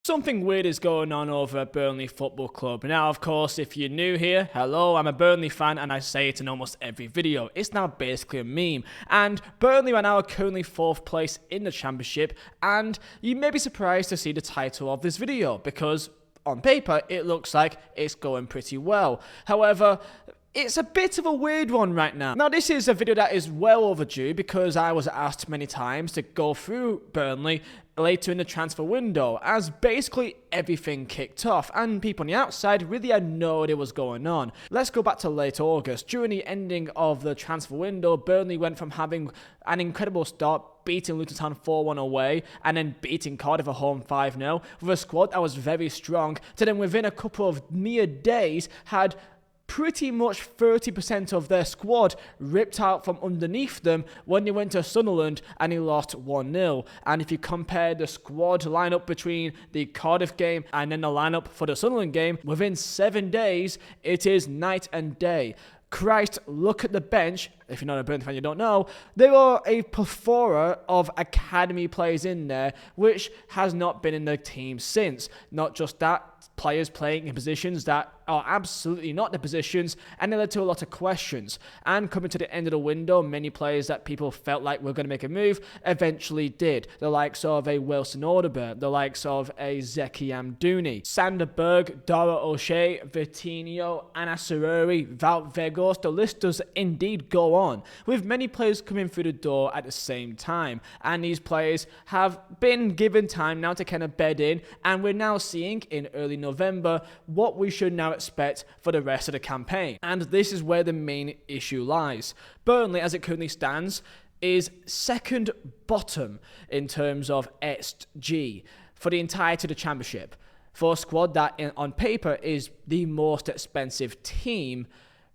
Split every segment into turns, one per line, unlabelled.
Something weird is going on over at Burnley Football Club. Now, of course, if you're new here, hello, I'm a Burnley fan and I say it in almost every video. It's now basically a meme. And Burnley right now are currently 4th place in the Championship, and you may be surprised to see the title of this video because on paper it looks like it's going pretty well. However, it's a bit of a weird one right now. Now, this is a video that is well overdue because I was asked many times to go through Burnley later in the transfer window, as basically everything kicked off and people on the outside really had no idea what was going on. Let's go back to late August. During the ending of the transfer window, Burnley went from having an incredible start, beating Luton Town 4-1 away, and then beating Cardiff at home 5-0, with a squad that was very strong, to then within a couple of mere days had pretty much 30% of their squad ripped out from underneath them when they went to Sunderland and he lost 1-0. And if you compare the squad lineup between the Cardiff game and then the lineup for the Sunderland game, within 7 days, it is night and day. Christ, look at the bench. If you're not a Burnley fan, you don't know. There are a plethora of academy players in there, which has not been in the team since. Not just that, players playing in positions that are absolutely not the positions, and it led to a lot of questions. And coming to the end of the window, many players that people felt like were going to make a move eventually did. The likes of a Wilson Audibert, the likes of a Zeki Amdouni, Sander Berg, Dara O'Shea, Vitinho, Anas Saruri, Wout Weghorst. The list does indeed go on, with many players coming through the door at the same time. And these players have been given time now to kind of bed in, and we're now seeing in early November what we should now expect for the rest of the campaign. And this is where the main issue lies. Burnley, as it currently stands, is second bottom in terms of XG for the entirety of the Championship. For a squad that on paper is the most expensive team,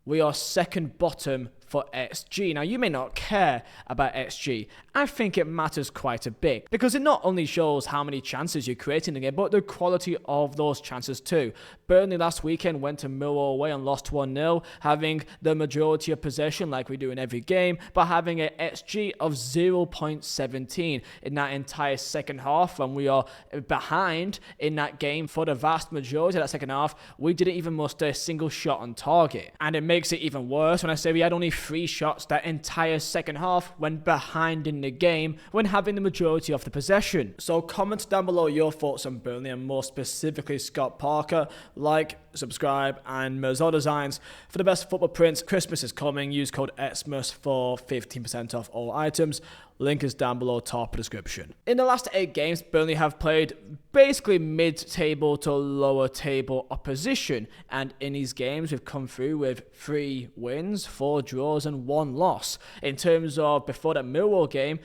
we are second bottom for XG. Now, you may not care about XG. I think it matters quite a bit because it not only shows how many chances you're creating in the game, but the quality of those chances too. Burnley last weekend went to Millwall away and lost 1-0, having the majority of possession like we do in every game, but having an XG of 0.17 in that entire second half when we are behind in that game for the vast majority of that second half. We didn't even muster a single shot on target. And it makes it even worse when I say we had only 3 shots that entire second half when behind in the game when having the majority of the possession. So comment down below your thoughts on Burnley and more specifically Scott Parker. Like, subscribe, and Merzel Designs for the best football prints. Christmas is coming. Use code Xmas for 15% off all items. Link is down below, top of description. In the last 8 games, Burnley have played basically mid-table to lower table opposition, and in these games we've come through with 3 wins, 4 draws and 1 loss. In terms of before that Millwall game,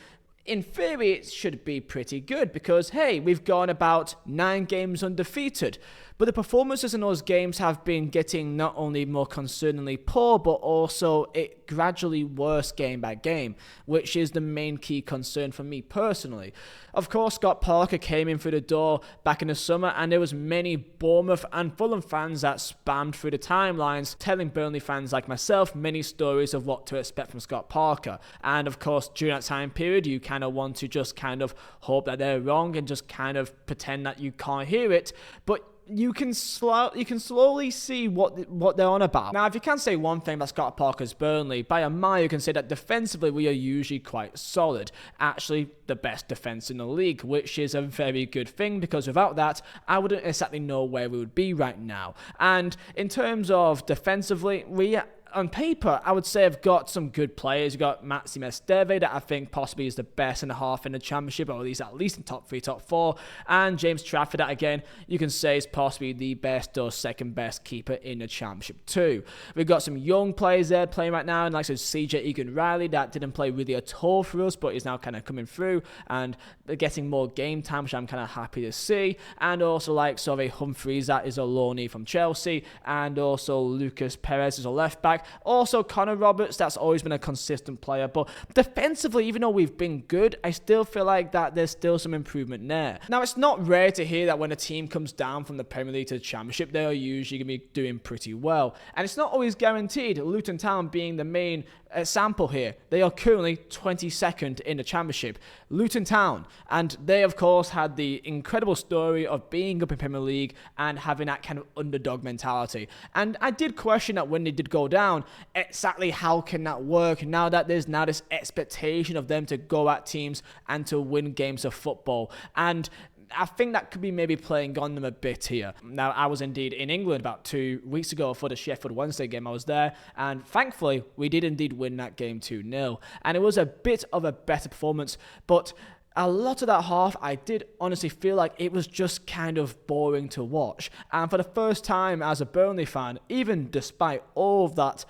in theory it should be pretty good because, hey, we've gone about 9 games undefeated. But the performances in those games have been getting not only more concerningly poor, but also it gradually worse game by game, which is the main key concern for me personally. Of course, Scott Parker came in through the door back in the summer, and there was many Bournemouth and Fulham fans that spammed through the timelines, telling Burnley fans like myself many stories of what to expect from Scott Parker. And of course, during that time period, you kind of want to just kind of hope that they're wrong and just kind of pretend that you can't hear it. But you can slowly see what they're on about. Now, if you can say one thing about Scott Parker's Burnley, by a mile you can say that defensively we are usually quite solid. Actually, the best defence in the league, which is a very good thing because without that, I wouldn't exactly know where we would be right now. And in terms of defensively, we on paper, I would say I've got some good players. You've got Maxime Esteve that I think possibly is the best in the half in the Championship, or at least in top 3, top 4. And James Trafford that, again, you can say is possibly the best or second best keeper in the Championship too. We've got some young players there playing right now, and like CJ Egan-Riley that didn't play really at all for us, but is now kind of coming through and getting more game time, which I'm kind of happy to see. And also like Humphreys that is a loanee from Chelsea, and also Lucas Perez is a left back back. Also, Connor Roberts, that's always been a consistent player. But defensively, even though we've been good, I still feel like that there's still some improvement there. Now, it's not rare to hear that when a team comes down from the Premier League to the Championship, they are usually going to be doing pretty well. And it's not always guaranteed. Luton Town being the main sample here. They are currently 22nd in the Championship. Luton Town. And they, of course, had the incredible story of being up in Premier League and having that kind of underdog mentality. And I did question that when they did go down, exactly how can that work now that there's now this expectation of them to go at teams and to win games of football. And I think that could be maybe playing on them a bit here. Now, I was indeed in England about 2 weeks ago for the Sheffield Wednesday game. I was there, and thankfully, we did indeed win that game 2-0. And it was a bit of a better performance, but a lot of that half, I did honestly feel like it was just kind of boring to watch. And for the first time as a Burnley fan, even despite all of that,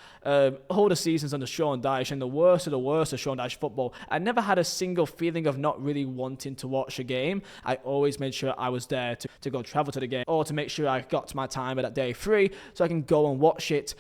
all the seasons under Sean Dyche and the worst of Sean Dyche football, I never had a single feeling of not really wanting to watch a game. I always made sure I was there to go travel to the game or to make sure I got to my time at that day free so I can go and watch it.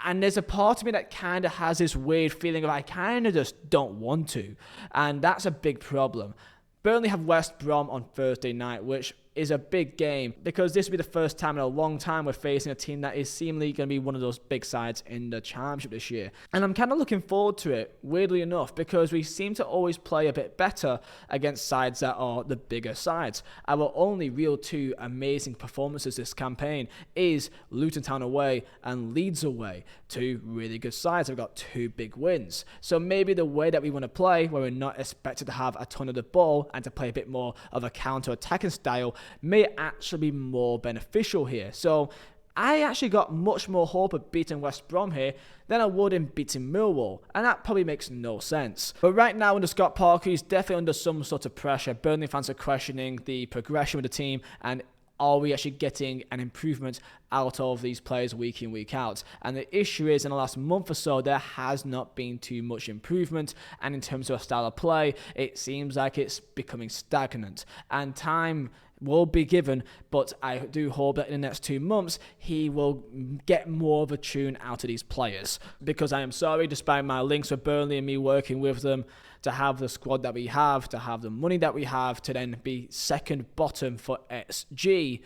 And there's a part of me that kind of has this weird feeling of I kind of just don't want to. And that's a big problem. Burnley have West Brom on Thursday night, which is a big game because this will be the first time in a long time we're facing a team that is seemingly going to be one of those big sides in the Championship this year. And I'm kind of looking forward to it, weirdly enough, because we seem to always play a bit better against sides that are the bigger sides. Our only real two amazing performances this campaign is Luton Town away and Leeds away. Two really good sides. We've got two big wins. So maybe the way that we want to play, where we're not expected to have a ton of the ball and to play a bit more of a counter-attacking style, may actually be more beneficial here. So I actually got much more hope of beating West Brom here than I would in beating Millwall, and that probably makes no sense. But right now under Scott Parker, he's definitely under some sort of pressure. Burnley fans are questioning the progression of the team and are we actually getting an improvement out of these players week in, week out? And the issue is, in the last month or so, there has not been too much improvement. And in terms of a style of play, it seems like it's becoming stagnant. And time will be given, but I do hope that in the next 2 months, he will get more of a tune out of these players. Because I am sorry, despite my links with Burnley and me working with them, to have the squad that we have, to have the money that we have, to then be second bottom for XG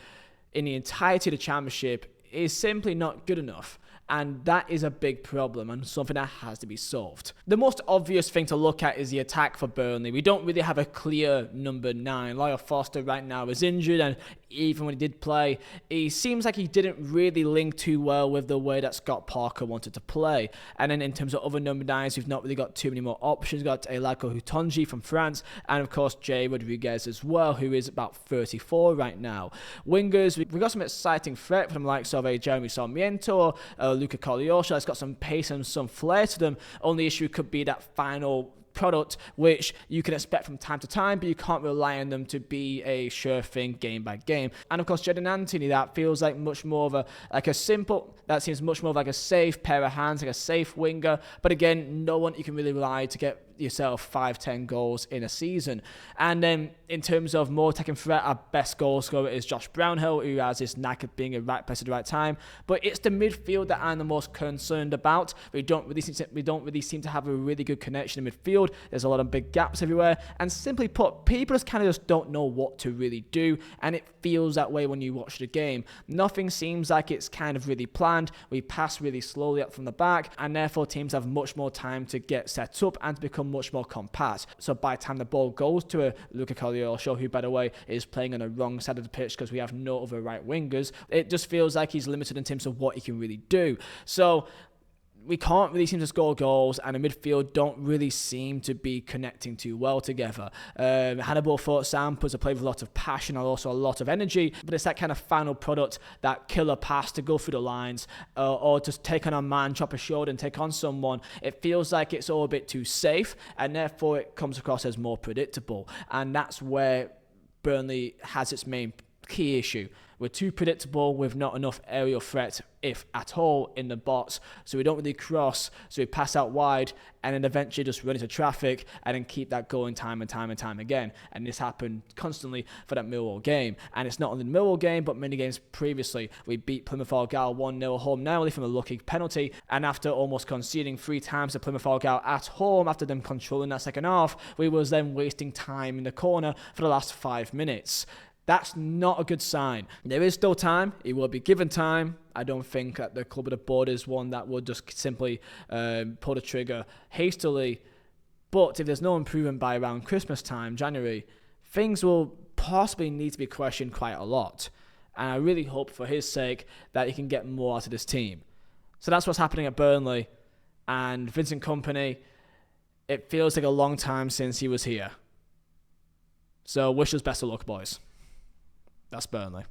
in the entirety of the Championship is simply not good enough. And that is a big problem and something that has to be solved. The most obvious thing to look at is the attack for Burnley. We don't really have a clear number 9. Lyle Foster right now is injured, and even when he did play, he seems like he didn't really link too well with the way that Scott Parker wanted to play. And then in terms of other number 9s, we've not really got too many more options. We've got Elako Hutonji from France, and of course Jay Rodriguez as well, who is about 34 right now. Wingers, we've got some exciting threat from the likes of Jeremy Sarmiento, Luca Kolyosha. That's got some pace and some flair to them. Only issue could be that final product, which you can expect from time to time, but you can't rely on them to be a sure thing game by game. And of course, Jadon Anthony, that feels like much more of that seems much more like a safe pair of hands, like a safe winger. But again, no one you can really rely to get yourself 5-10 goals in a season. And then in terms of more attacking threat, our best goal scorer is Josh Brownhill, who has this knack of being at the right place at the right time. But it's the midfield that I'm the most concerned about. We don't really seem to have a really good connection in midfield. There's a lot of big gaps everywhere. And simply put, people just don't know what to really do. And it feels that way when you watch the game. Nothing seems like it's kind of really planned. We pass really slowly up from the back, and therefore teams have much more time to get set up and to become much more compact. So by the time the ball goes to a Luca Kolyosha, who by the way is playing on the wrong side of the pitch because we have no other right wingers, it just feels like he's limited in terms of what he can really do. So we can't really seem to score goals, and the midfield don't really seem to be connecting too well together. Hannibal thought Sam puts a play with a lot of passion and also a lot of energy, but it's that kind of final product, that killer pass to go through the lines, or just take on a man, chop a shoulder and take on someone. It feels like it's all a bit too safe, and therefore it comes across as more predictable. And that's where Burnley has its main key issue. We're too predictable with not enough aerial threat, if at all, in the box. So we don't really cross. So we pass out wide and then eventually just run into traffic and then keep that going time and time again. And this happened constantly for that Millwall game. And it's not only the Millwall game, but many games previously. We beat Plymouth Argyle 1-0 home, narrowly from a lucky penalty. And after almost conceding 3 times to Plymouth Argyle at home, after them controlling that second half, we was then wasting time in the corner for the last 5 minutes. That's not a good sign. There is still time. He will be given time. I don't think that the club at the board is one that would just simply pull the trigger hastily. But if there's no improvement by around Christmas time, January, things will possibly need to be questioned quite a lot. And I really hope for his sake that he can get more out of this team. So that's what's happening at Burnley. And Vincent Kompany, it feels like a long time since he was here. So wish us best of luck, boys. That's Burnley.